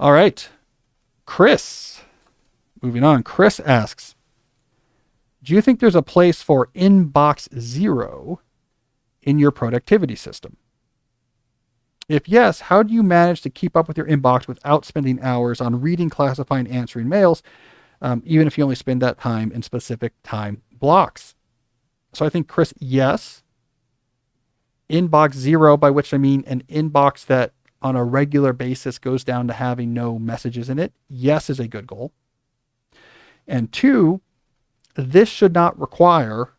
All right. Chris, moving on. Chris asks, do you think there's a place for inbox zero in your productivity system? If yes, how do you manage to keep up with your inbox without spending hours on reading, classifying, answering mails, even if you only spend that time in specific time blocks? So I think, Chris, yes. Inbox zero, by which I mean an inbox that on a regular basis goes down to having no messages in it, yes, is a good goal. And two, this should not require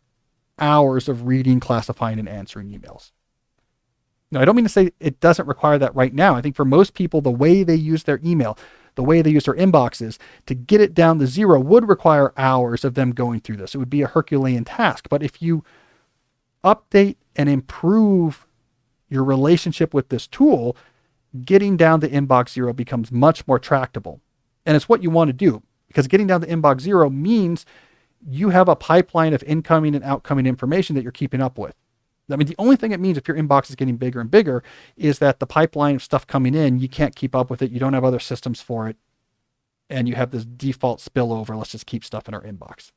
hours of reading, classifying, and answering emails. Now, I don't mean to say it doesn't require that right now. I think for most people, the way they use their email, the way they use their inboxes, to get it down to zero would require hours of them going through this. It would be a Herculean task. But if you update and improve your relationship with this tool, getting down to inbox zero becomes much more tractable. And it's what you want to do, because getting down to inbox zero means you have a pipeline of incoming and outgoing information that you're keeping up with. I mean, the only thing it means if your inbox is getting bigger and bigger is that the pipeline of stuff coming in, you can't keep up with it. You don't have other systems for it. And you have this default spillover. Let's just keep stuff in our inbox.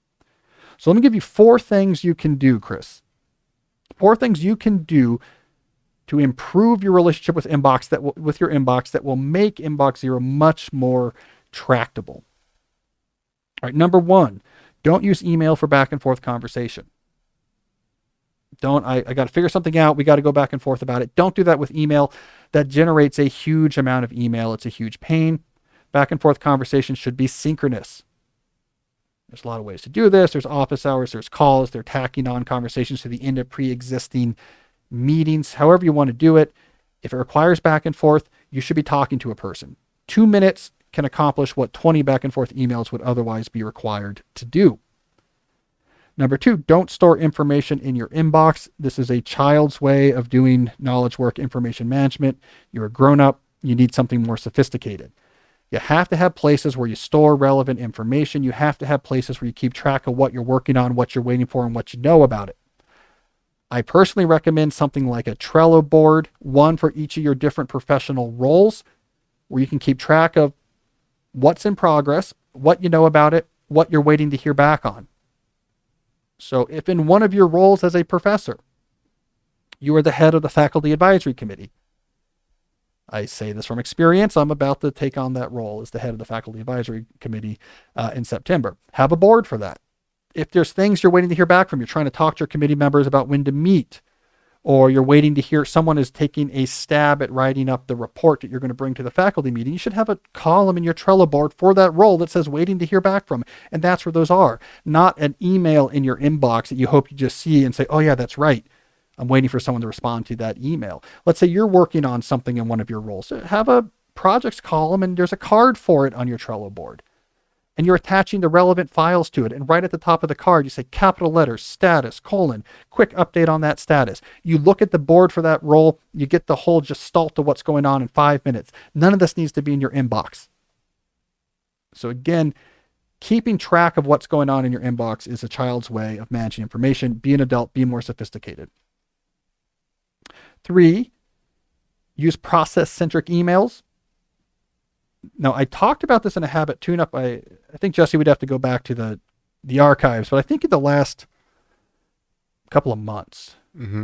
So let me give you 4 things you can do, Chris. 4 things you can do to improve your relationship with your inbox that will make inbox zero much more tractable. All right, number 1, don't use email for back and forth conversation. I got to figure something out. We got to go back and forth about it. Don't do that with email. That generates a huge amount of email. It's a huge pain. Back and forth conversation should be synchronous. There's a lot of ways to do this. There's office hours, there's calls, they're tacking on conversations to the end of pre-existing meetings. However you want to do it. If it requires back and forth, you should be talking to a person. 2 minutes can accomplish what 20 back and forth emails would otherwise be required to do. Number 2, don't store information in your inbox. This is a child's way of doing knowledge work, information management. You're a grown-up. You need something more sophisticated. You have to have places where you store relevant information. You have to have places where you keep track of what you're working on, what you're waiting for, and what you know about it. I personally recommend something like a Trello board, one for each of your different professional roles, where you can keep track of what's in progress, what you know about it, what you're waiting to hear back on. So if in one of your roles as a professor, you are the head of the faculty advisory committee, I say this from experience, I'm about to take on that role as the head of the faculty advisory committee in September. Have a board for that. If there's things you're waiting to hear back from, you're trying to talk to your committee members about when to meet, or you're waiting to hear someone is taking a stab at writing up the report that you're going to bring to the faculty meeting, you should have a column in your Trello board for that role that says waiting to hear back from. And that's where those are, not an email in your inbox that you hope you just see and say, oh yeah, that's right. I'm waiting for someone to respond to that email. Let's say you're working on something in one of your roles. Have a projects column and there's a card for it on your Trello board. And you're attaching the relevant files to it. And right at the top of the card, you say capital letters, status, colon, quick update on that status. You look at the board for that role, you get the whole gestalt of what's going on in 5 minutes. None of this needs to be in your inbox. So again, keeping track of what's going on in your inbox is a child's way of managing information. Be an adult, be more sophisticated. 3, use process-centric emails. Now, I talked about this in a habit tune-up. I think, Jesse, we'd have to go back to the archives, but I think in the last couple of months,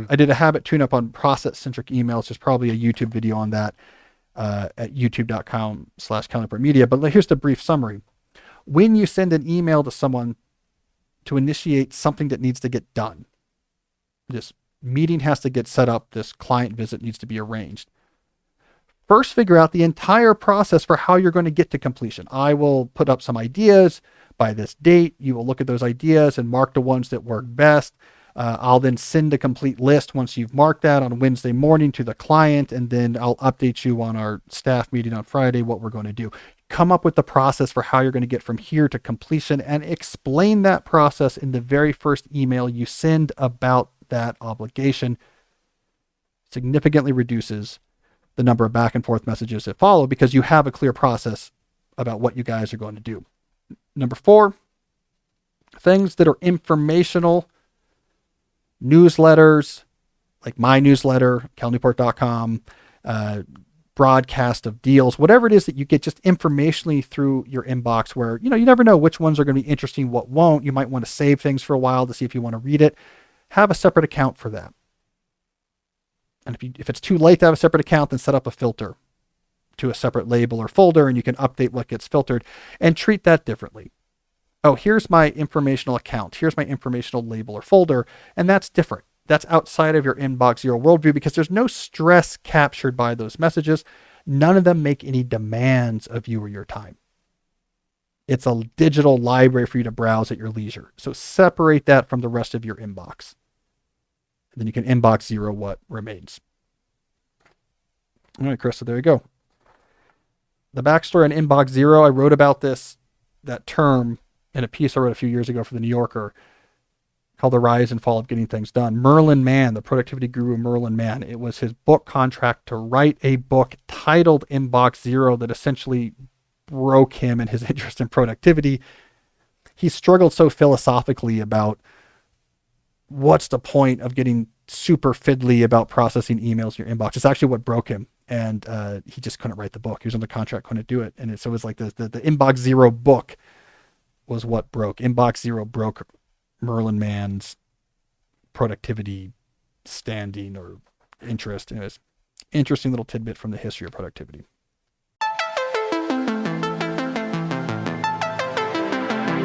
I did a habit tune-up on process-centric emails. There's probably a YouTube video on that at youtube.com/Cal Newport Media. But here's the brief summary. When you send an email to someone to initiate something that needs to get done, this meeting has to get set up, this client visit needs to be arranged. First, figure out the entire process for how you're going to get to completion. I will put up some ideas by this date. You will look at those ideas and mark the ones that work best. I'll then send a complete list once you've marked that on Wednesday morning to the client, and then I'll update you on our staff meeting on Friday what we're going to do. Come up with the process for how you're going to get from here to completion and explain that process in the very first email you send about that obligation. Significantly reduces the number of back and forth messages that follow because you have a clear process about what you guys are going to do. Number 4, things that are informational, newsletters, like my newsletter, calnewport.com, broadcast of deals, whatever it is that you get just informationally through your inbox where, you never know which ones are going to be interesting, what won't. You might want to save things for a while to see if you want to read it. Have a separate account for that. And if it's too late to have a separate account, then set up a filter to a separate label or folder, and you can update what gets filtered and treat that differently. Oh, here's my informational account. Here's my informational label or folder, and that's different. That's outside of your inbox zero worldview because there's no stress captured by those messages. None of them make any demands of you or your time. It's a digital library for you to browse at your leisure. So separate that from the rest of your inbox. And then you can inbox zero what remains. All right, Chris, so there you go. The backstory on inbox zero, I wrote about that term in a piece I wrote a few years ago for the New Yorker called The Rise and Fall of Getting Things Done. Merlin Mann, the productivity guru Merlin Mann, it was his book contract to write a book titled Inbox Zero that essentially broke him and his interest in productivity. He struggled so philosophically about what's the point of getting super fiddly about processing emails in your inbox. It's actually what broke him. And he just couldn't write the book. He was under contract, couldn't do it. And so it was like the Inbox Zero book was what broke. Inbox Zero broke Merlin Mann's productivity standing or interest. Anyways, interesting little tidbit from the history of productivity.